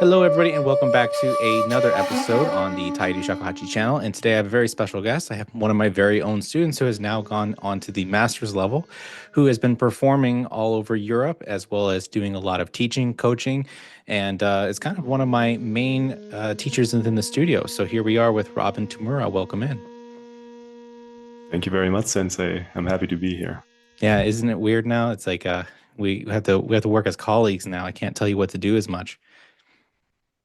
Hello, everybody, and welcome back to another episode on the Taiji Shakuhachi channel. And today I have a very special guest. I have one of my very own students who has now gone on to the master's level, who has been performing all over Europe, as well as doing a lot of teaching, coaching, and is kind of one of my main teachers within the studio. So here we are with Robin Tamura. Welcome in. Thank you very much, Sensei. I'm happy to be here. Yeah, isn't it weird now? It's like we have to work as colleagues now. I can't tell you what to do as much.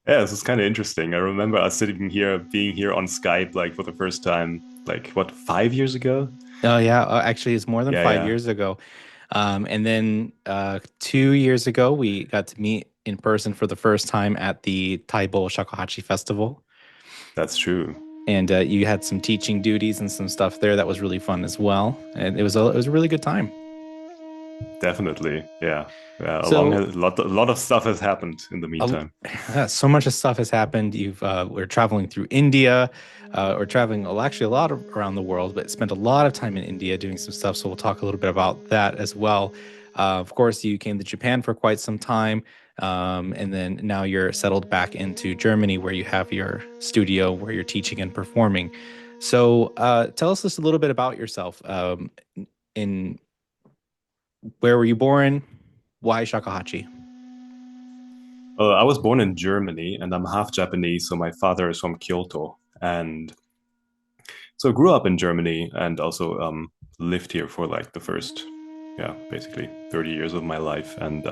Yeah, this is kind of interesting. I remember us sitting here, being here on Skype, like for the first time, like what, 5 years ago? Oh yeah, actually, it's more than Yeah, five yeah, years ago. And then 2 years ago, we got to meet in person for the first time at the Taibo Shakuhachi Festival. that's true. And you had some teaching duties and some stuff there that was really fun as well. And it was a really good time. Definitely. Yeah. So A lot of stuff has happened in the a, meantime. so much of stuff has happened. We're traveling through India. We're traveling actually a lot around the world, but spent a lot of time in India doing some stuff. So we'll talk a little bit about that as well. Of course, you came to Japan for quite some time. And then now you're settled back into Germany where you have your studio where you're teaching and performing. So tell us just a little bit about yourself. In Where were you born? Why Shakuhachi? I was born in Germany and I'm half Japanese, so my father is from Kyoto. And so I grew up in Germany and also lived here for like the first, yeah, basically 30 years of my life. And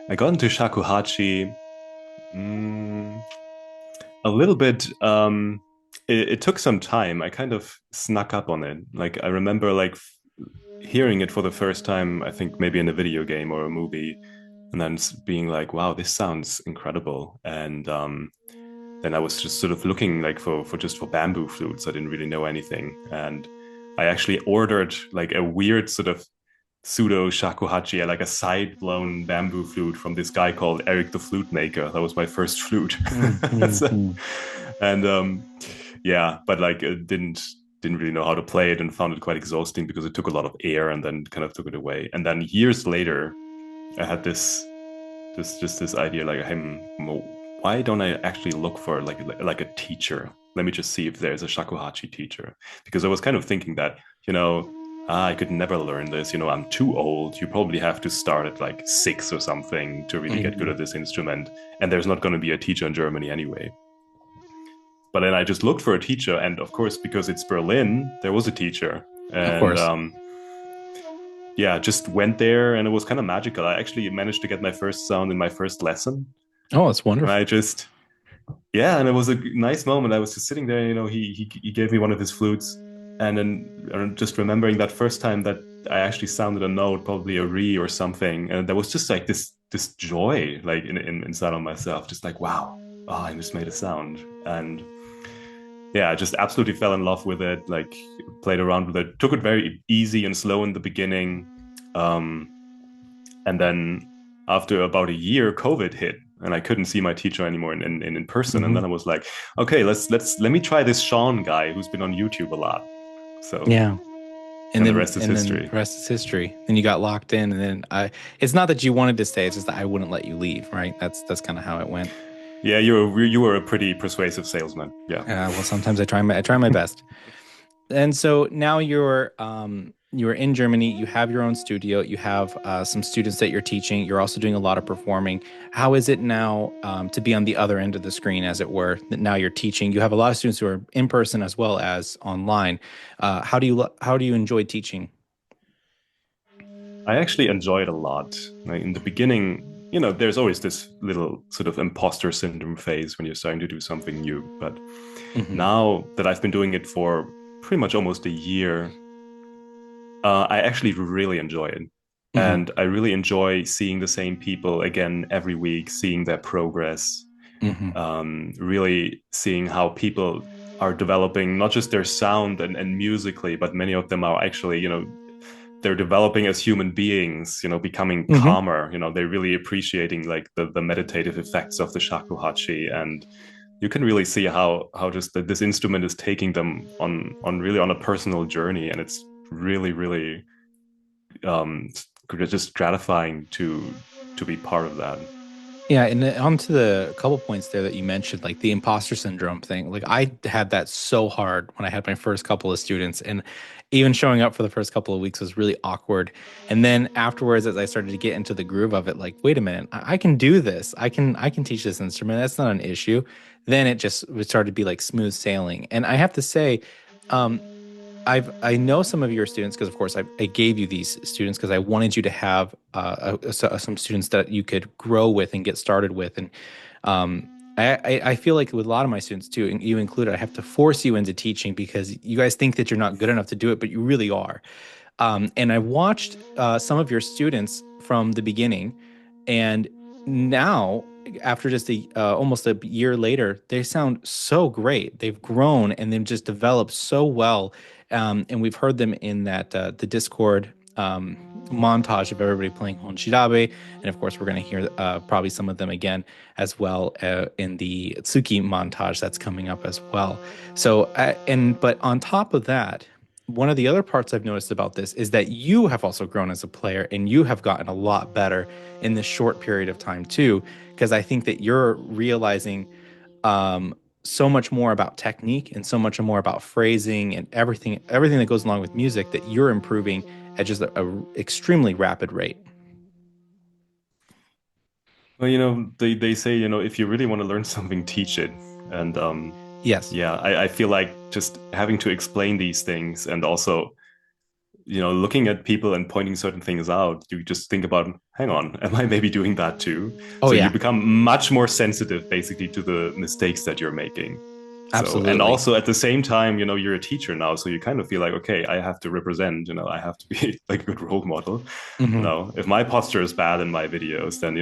I got into shakuhachi mm, a little bit. It took some time. I kind of snuck up on it. Like I remember like hearing it for the first time, I think maybe in a video game or a movie, and then being like, wow, this sounds incredible. And then I was just sort of looking like for bamboo flutes. I didn't really know anything. And I actually ordered like a weird sort of pseudo shakuhachi, like a side blown bamboo flute from this guy called Eric the Flute Maker. That was my first flute. So, Mm-hmm. and yeah, but like it didn't really know how to play it and found it quite exhausting because it took a lot of air and then kind of took it away. And then years later, I had this idea like, hey, why don't I actually look for like a teacher? Let me just see if there's a shakuhachi teacher, because I was kind of thinking that I could never learn this. I'm too old. You probably have to start at like 6 or something to really get good Mm-hmm. at this instrument, and there's not going to be a teacher in Germany anyway. But then I just looked for a teacher, and of course, because it's Berlin, there was a teacher, Of and course. yeah, just went there, and it was kind of magical. I actually managed to get my first sound in my first lesson, Oh, it's and wonderful. yeah, and it was a nice moment. I was just sitting there, he gave me one of his flutes, and then just remembering that first time that I actually sounded a note, probably a re or something, and there was just like this joy, like inside of myself, just like wow, oh, I just made a sound, and yeah, I just absolutely fell in love with it. Like played around with it, took it very easy and slow in the beginning, um, and then after about a year, COVID hit, and I couldn't see my teacher anymore in person. And Hmm. then I was like, okay, let me try this Sean guy who's been on YouTube a lot. So, Yeah. And and the then rest is and then history. the rest is history. Then you got locked in, and then it's not that you wanted to stay, it's just that I wouldn't let you leave, right? That's kind of how it went. Yeah, you were a pretty persuasive salesman. Yeah. Well, sometimes I try my best. And so now you're in Germany, you have your own studio, you have some students that you're teaching, you're also doing a lot of performing. How is it now to be on the other end of the screen, as it were, that now you're teaching? You have a lot of students who are in person as well as online. How do you enjoy teaching? I actually enjoy it a lot. Like in the beginning, there's always this little sort of imposter syndrome phase when you're starting to do something new. But Hmm. now that I've been doing it for pretty much almost a year, I actually really enjoy it. Hmm. And I really enjoy seeing the same people again every week, seeing their progress, Hmm. really seeing how people are developing not just their sound and musically, but many of them are actually, they're developing as human beings, becoming Hmm. calmer. They're really appreciating like the meditative effects of the shakuhachi and you can really see how just this instrument is taking them on really on a personal journey, and it's really really um just gratifying to be part of that. Yeah, and then onto the couple points there that you mentioned, like the imposter syndrome thing. Like I had that so hard when I had my first couple of students, and even showing up for the first couple of weeks was really awkward. And then afterwards, as I started to get into the groove of it, like, wait a minute, I can do this. I can teach this instrument. That's not an issue. Then it just would start to be like smooth sailing. And I have to say, um, I know some of your students because of course I gave you these students because I wanted you to have some students that you could grow with and get started with, and um, I feel like with a lot of my students too, and you included, I have to force you into teaching because you guys think that you're not good enough to do it, but you really are. And I watched some of your students from the beginning, and now, after just almost a year later, they sound so great. They've grown and they've just developed so well. And we've heard them in that the Discord montage of everybody playing Honshirabe, and of course, we're going to hear probably some of them again as well in the Tsuki montage that's coming up as well. So, but on top of that, one of the other parts I've noticed about this is that you have also grown as a player and you have gotten a lot better in this short period of time too, because I think that you're realizing um, so much more about technique and so much more about phrasing and everything that goes along with music that you're improving at just a extremely rapid rate. Well, they say, if you really want to learn something, teach it. And Yes. yeah, I feel like just having to explain these things and also, looking at people and pointing certain things out, you just think about, hang on, am I maybe doing that too? Oh So you yeah, become much more sensitive basically to the mistakes that you're making. So, and absolutely. also at the same time, you're a teacher now, so you kind of feel like, okay, I have to represent, I have to be like a good role model. Hmm. If my posture is bad in my videos, then,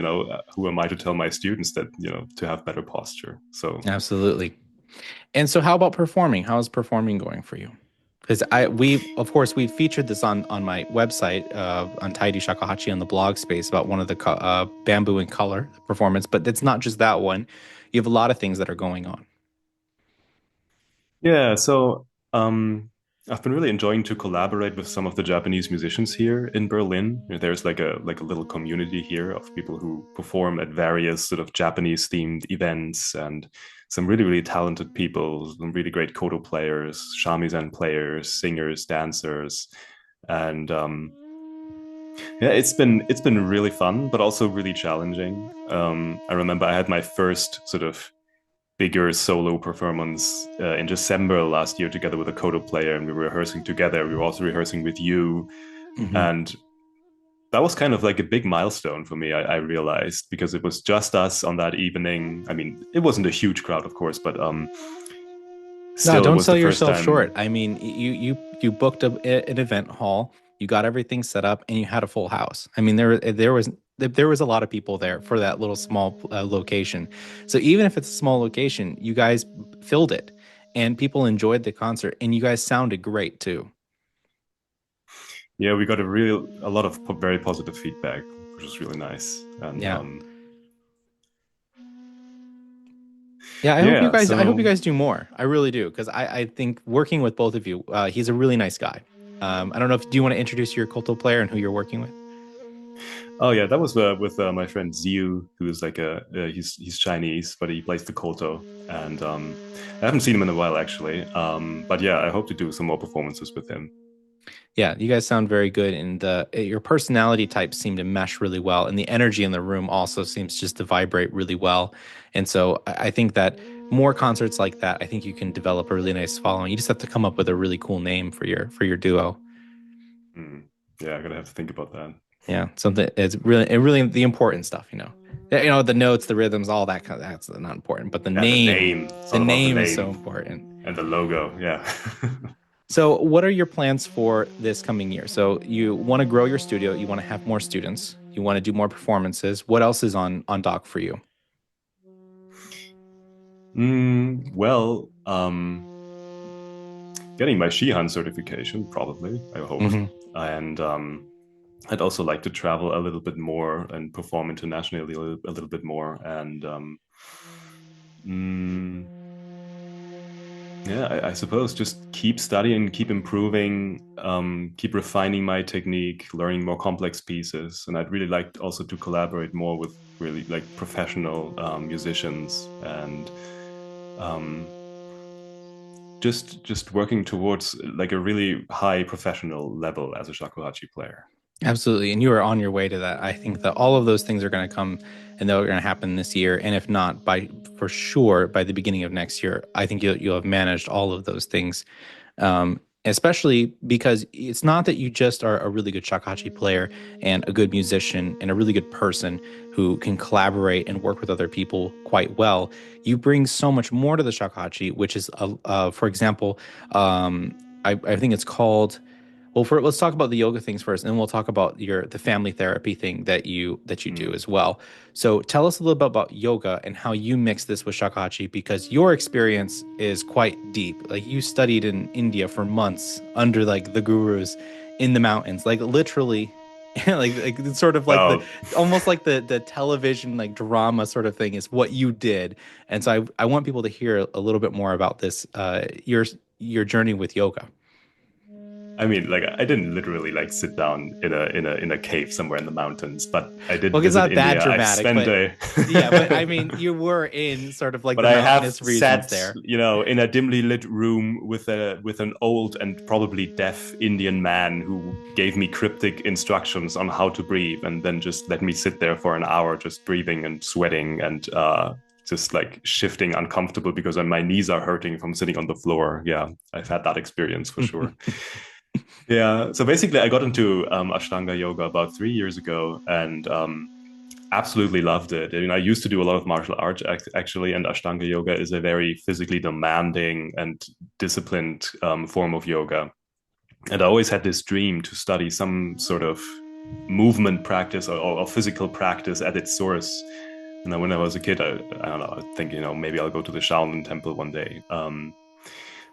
who am I to tell my students that, to have better posture? So, Absolutely. And so how about performing? How's performing going for you? Because we of course we featured this on my website on Tidy Shakuhachi on the blog space about one of the bamboo and color performance, but it's not just that one. You have a lot of things that are going on. yeah, so I've been really enjoying to collaborate with some of the Japanese musicians here in Berlin. There's like a little community here of people who perform at various sort of Japanese themed events, and some really really talented people, some really great koto players, shamisen players, singers, dancers, and yeah, it's been really fun, but also really challenging. I remember I had my first sort of bigger solo performance in December last year together with a koto player, and we were rehearsing together. We were also rehearsing with you, Hmm. and that was kind of like a big milestone for me. I realized because it was just us on that evening. I mean, it wasn't a huge crowd, of course, but No, still, it don't was the sell first yourself short. time. I mean, you booked an event hall, you got everything set up, and you had a full house. I mean, there was a lot of people there for that little small location. So even if it's a small location, you guys filled it, and people enjoyed the concert, and you guys sounded great too. Yeah, we got a lot of very positive feedback, which was really nice. And Yeah. Yeah, yeah, I hope you so guys do more. I really do, because I think working with both of you, he's a really nice guy. I don't know if do you want to introduce your Koto player and who you're working with? oh yeah, that was with my friend Ziu, who is like he's Chinese, but he plays the koto, and I haven't seen him in a while actually. But yeah, I hope to do some more performances with him. Yeah, you guys sound very good, and your personality types seem to mesh really well, and the energy in the room also seems just to vibrate really well. And so I think that more concerts like that, I think you can develop a really nice following. You just have to come up with a really cool name for your duo. Hmm. Yeah, I'm gonna have to think about that. Yeah, something it's really the important stuff, you know. Yeah, you know, the notes, the rhythms, all that kind of that's not important, but Yeah, the name. It's the all about the name is so name important. and the logo. Yeah. So, what are your plans for this coming year? So, you want to grow your studio, you want to have more students, you want to do more performances. What else is on dock for you? Well, getting my Shihan certification, probably, I hope. Hmm. And I'd also like to travel a little bit more and perform internationally a little bit more. And Mm, yeah, I suppose just keep studying, keep improving, keep refining my technique, learning more complex pieces. And I'd really like also to collaborate more with really like professional musicians and um, just working towards like a really high professional level as a shakuhachi player. Absolutely. And you are on your way to that. I think that all of those things are going to come and they're going to happen this year. And if not, by for sure, by the beginning of next year, I think you'll have managed all of those things. Especially because it's not that you just are a really good shakuhachi player and a good musician and a really good person who can collaborate and work with other people quite well. You bring so much more to the shakuhachi, which is, for example, I think it's called well, let's talk about the yoga things first, and then we'll talk about the family therapy thing that you do Mm. as well. So tell us a little bit about yoga and how you mix this with shakuhachi because your experience is quite deep. Like you studied in India for months under like the gurus in the mountains, like literally, like it's sort of like the Well, almost like the television like drama sort of thing is what you did. And so I want people to hear a little bit more about this your journey with yoga. I mean, like I didn't literally like sit down in a cave somewhere in the mountains, but I Well, did it's visit not that India. I've dramatic, spent but a yeah, but I mean, you were in sort of like but the I have mountainous regions sat, there. in a dimly lit room with an old and probably deaf Indian man who gave me cryptic instructions on how to breathe, and then just let me sit there for an hour, just breathing and sweating and just like shifting uncomfortable because my knees are hurting from sitting on the floor. Yeah, I've had that experience for sure. Yeah, so basically, I got into Ashtanga yoga about 3 years ago, and absolutely loved it. I used to do a lot of martial arts actually, and Ashtanga yoga is a very physically demanding and disciplined form of yoga. And I always had this dream to study some sort of movement practice or physical practice at its source. And when I was a kid, I don't know, I think, maybe I'll go to the Shaolin temple one day.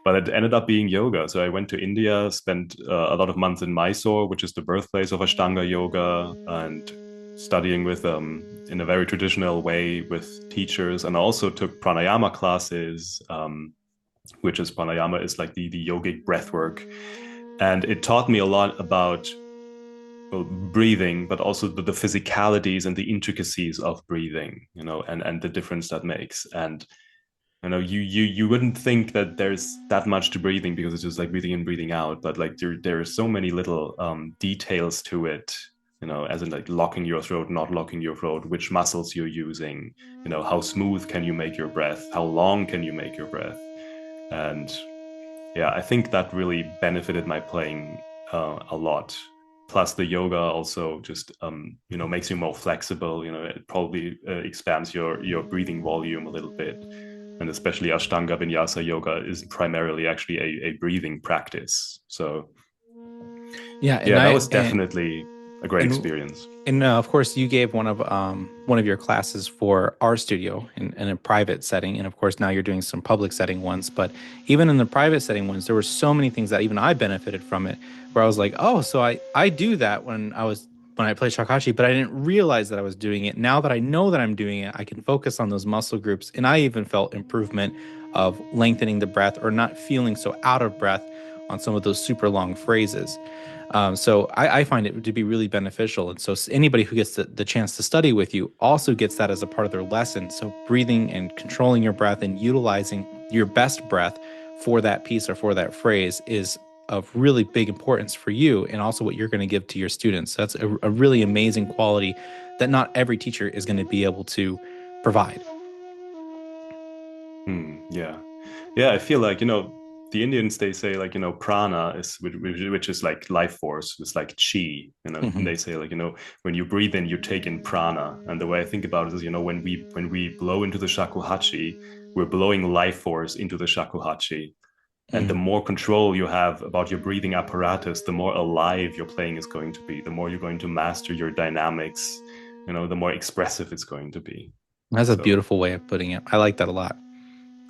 But it ended up being yoga. So I went to India, spent a lot of months in Mysore, which is the birthplace of Ashtanga yoga, and studying with in a very traditional way with teachers, and also took pranayama classes, which is pranayama is like the yogic breath work, and it taught me a lot about, well, breathing, but also the physicalities and the intricacies of breathing, and the difference that makes. And you wouldn't think that there's that much to breathing because it's just like breathing in, breathing out, but like there are so many little details to it, as in like locking your throat, not locking your throat, which muscles you're using, how smooth can you make your breath, how long can you make your breath. And yeah, I think that really benefited my playing a lot. Plus, the yoga also just makes you more flexible. It probably expands your breathing volume a little bit, and especially Ashtanga Vinyasa yoga is primarily actually a breathing practice. So Yeah, yeah, that was definitely a great and experience. of course you gave one of your classes for our studio in a private setting, and of course now you're doing some public setting ones. But even in the private setting ones, there were so many things that even I benefited from it, where I was like, oh, so I do that when I play Shakashi, but I didn't realize that I was doing it. Now that I know that I'm doing it, I can focus on those muscle groups, and I even felt improvement of lengthening the breath or not feeling so out of breath on some of those super long phrases. So I find it to be really beneficial. And so anybody who gets the chance to study with you also gets that as a part of their lesson. So breathing and controlling your breath and utilizing your best breath for that piece or for that phrase is of really big importance for you and also what you're going to give to your students. So that's a really amazing quality that not every teacher is going to be able to provide. Yeah. Yeah, I feel like, the Indians, they say like, prana is, which is like life force. It's like chi, and Hmm. they say like, when you breathe in, you take in prana. And the way I think about it is, when we blow into the shakuhachi, we're blowing life force into the shakuhachi. And the Mm. more control you have about your breathing apparatus, the more alive your playing is going to be, the more you're going to master your dynamics, the more expressive it's going to be. That's a So beautiful way of putting it. I like that a lot.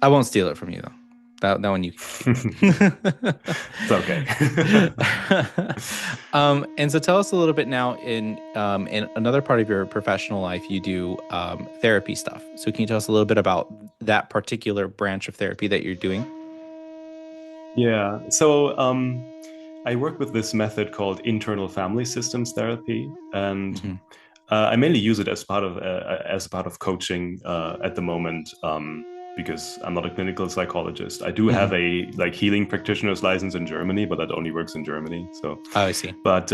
I won't steal it from you though. That one you can It's keep. okay. And so tell us a little bit now in another part of your professional life, you do therapy stuff. So can you tell us a little bit about that particular branch of therapy that you're doing? Yeah. So I work with this method called internal family systems therapy, and Hmm. I mainly use it as part of coaching at the moment because I'm not a clinical psychologist. I do have Hmm. a like healing practitioner's license in Germany, but that only works in Germany. So, Oh, I see. but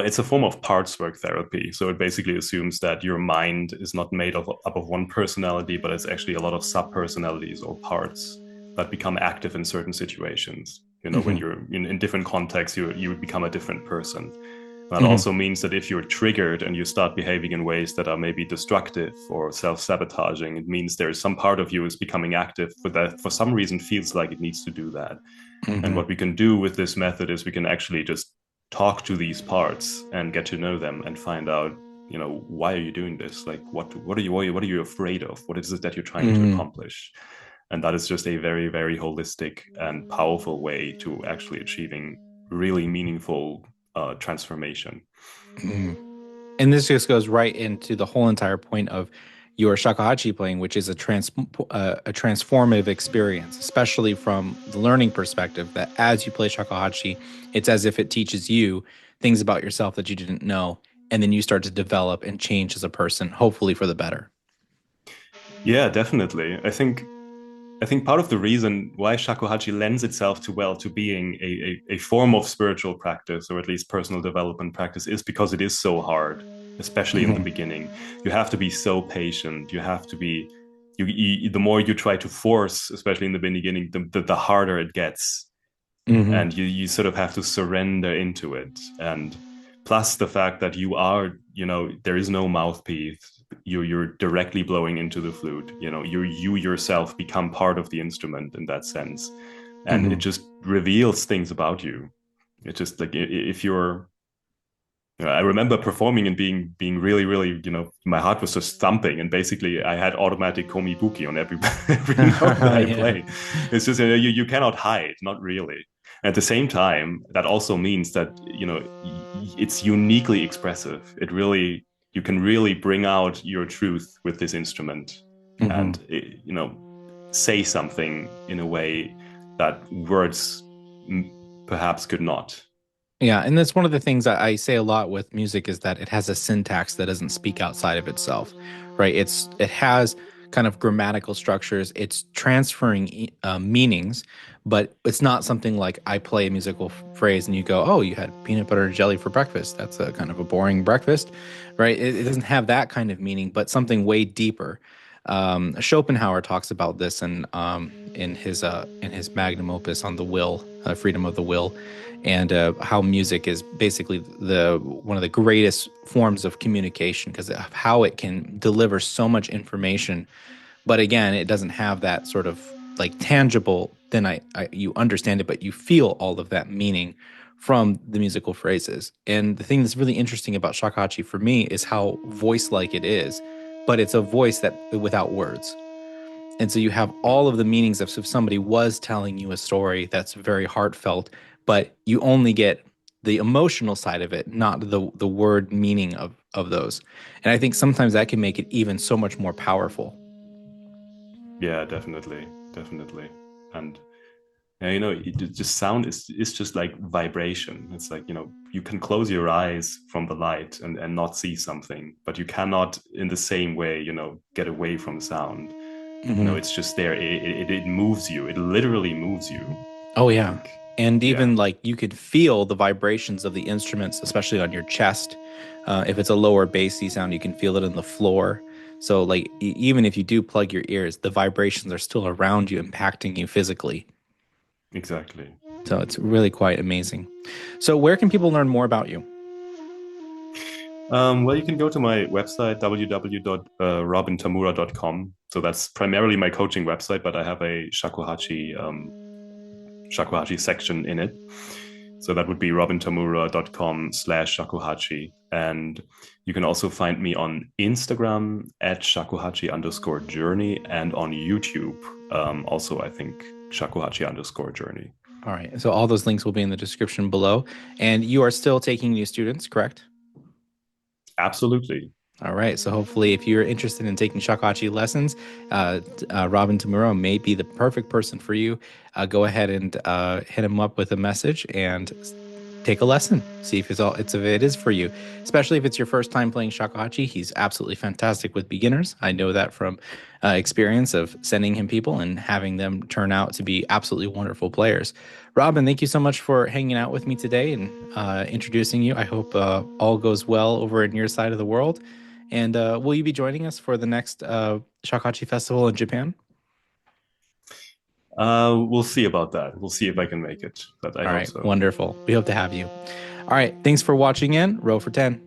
it's a form of parts work therapy. So it basically assumes that your mind is not made up of one personality, but it's actually a lot of sub personalities or parts that become active in certain situations. When Hmm. you're in different contexts, you become a different person. That Hmm. also means that if you're triggered and you start behaving in ways that are maybe destructive or self-sabotaging, it means there's some part of you is becoming active, but that for some reason feels like it needs to do that. And Hmm. what we can do with this method is we can actually just talk to these parts and get to know them and find out, why are you doing this? Like, what are you afraid of? What is it that you're trying to Hmm. accomplish? And that is just a very, very holistic and powerful way to actually achieving really meaningful transformation. Hmm. And this just goes right into the whole entire point of your shakuhachi playing, which is a transformative experience, especially from the learning perspective. That as you play shakuhachi, it's as if it teaches you things about yourself that you didn't know, and then you start to develop and change as a person, hopefully for the better. Yeah, definitely. I think part of the reason why shakuhachi lends itself too well to being a form of spiritual practice, or at least personal development practice, is because it is so hard, especially in the Hmm. beginning. You have to be so patient. You have to be, the more you try to force, especially in the beginning, the harder it gets. Hmm. And you sort of have to surrender into it. And plus the fact that there is no mouthpiece. You're directly blowing into the flute. You yourself become part of the instrument in that sense, and it Hmm. just reveals things about you. It's just like if you're I remember performing and being really, really, my heart was just thumping, and basically I had automatic komibuki on every every note that I Yeah. play. It's just you cannot hide, not really. At the same time, that also means that it's uniquely expressive. You can really bring out your truth with this instrument, Hmm. and say something in a way that words perhaps could not. Yeah, and that's one of the things I say a lot with music is that it has a syntax that doesn't speak outside of itself, right? It has kind of grammatical structures. It's transferring meanings, but it's not something like I play a musical phrase and you go, "Oh, you had peanut butter and jelly for breakfast." That's a kind of a boring breakfast, right? It doesn't have that kind of meaning, but something way deeper. Schopenhauer talks about this in his magnum opus on the will, freedom of the will, and how music is basically the one of the greatest forms of communication because of how it can deliver so much information. But again, it doesn't have that sort of like tangible. Then you understand it, but you feel all of that meaning from the musical phrases. And the thing that's really interesting about shakuhachi for me is how voice-like it is, but it's a voice that without words. And so you have all of the meanings of if somebody was telling you a story that's very heartfelt, but you only get the emotional side of it, not the word meaning of those. And I think sometimes that can make it even so much more powerful. Yeah, definitely, definitely. And just sound is just like vibration. It's like, you can close your eyes from the light and not see something, but you cannot in the same way, get away from sound. Hmm. It's just there. It moves you. It literally moves you. Oh I yeah. think. And Yeah, even like you could feel the vibrations of the instruments, especially on your chest. If it's a lower bassy sound, you can feel it in the floor. So like even if you do plug your ears, the vibrations are still around you, impacting you physically. exactly. So it's really quite amazing. So where can people learn more about you? Well, you can go to my website, www.robintamura.com. So that's primarily my coaching website, but I have a shakuhachi section in it. So that would be robintamura.com/shakuhachi. And you can also find me on Instagram at shakuhachi_journey and on YouTube. Also, I think shakuhachi_journey. All right. So all those links will be in the description below. And you are still taking new students, correct? Absolutely. All right. So hopefully, if you're interested in taking shakuhachi lessons, Robin Tamura may be the perfect person for you. Go ahead and hit him up with a message and take a lesson. See if if it is for you. Especially if it's your first time playing shakuhachi, he's absolutely fantastic with beginners. I know that from experience of sending him people and having them turn out to be absolutely wonderful players. Robin, thank you so much for hanging out with me today and introducing you. I hope all goes well over in your side of the world. And will you be joining us for the next shakuhachi festival in Japan? We'll see about that. We'll see if I can make it, but I All hope right, so. wonderful. We hope to have you. All right, thanks for watching in. Row for 10.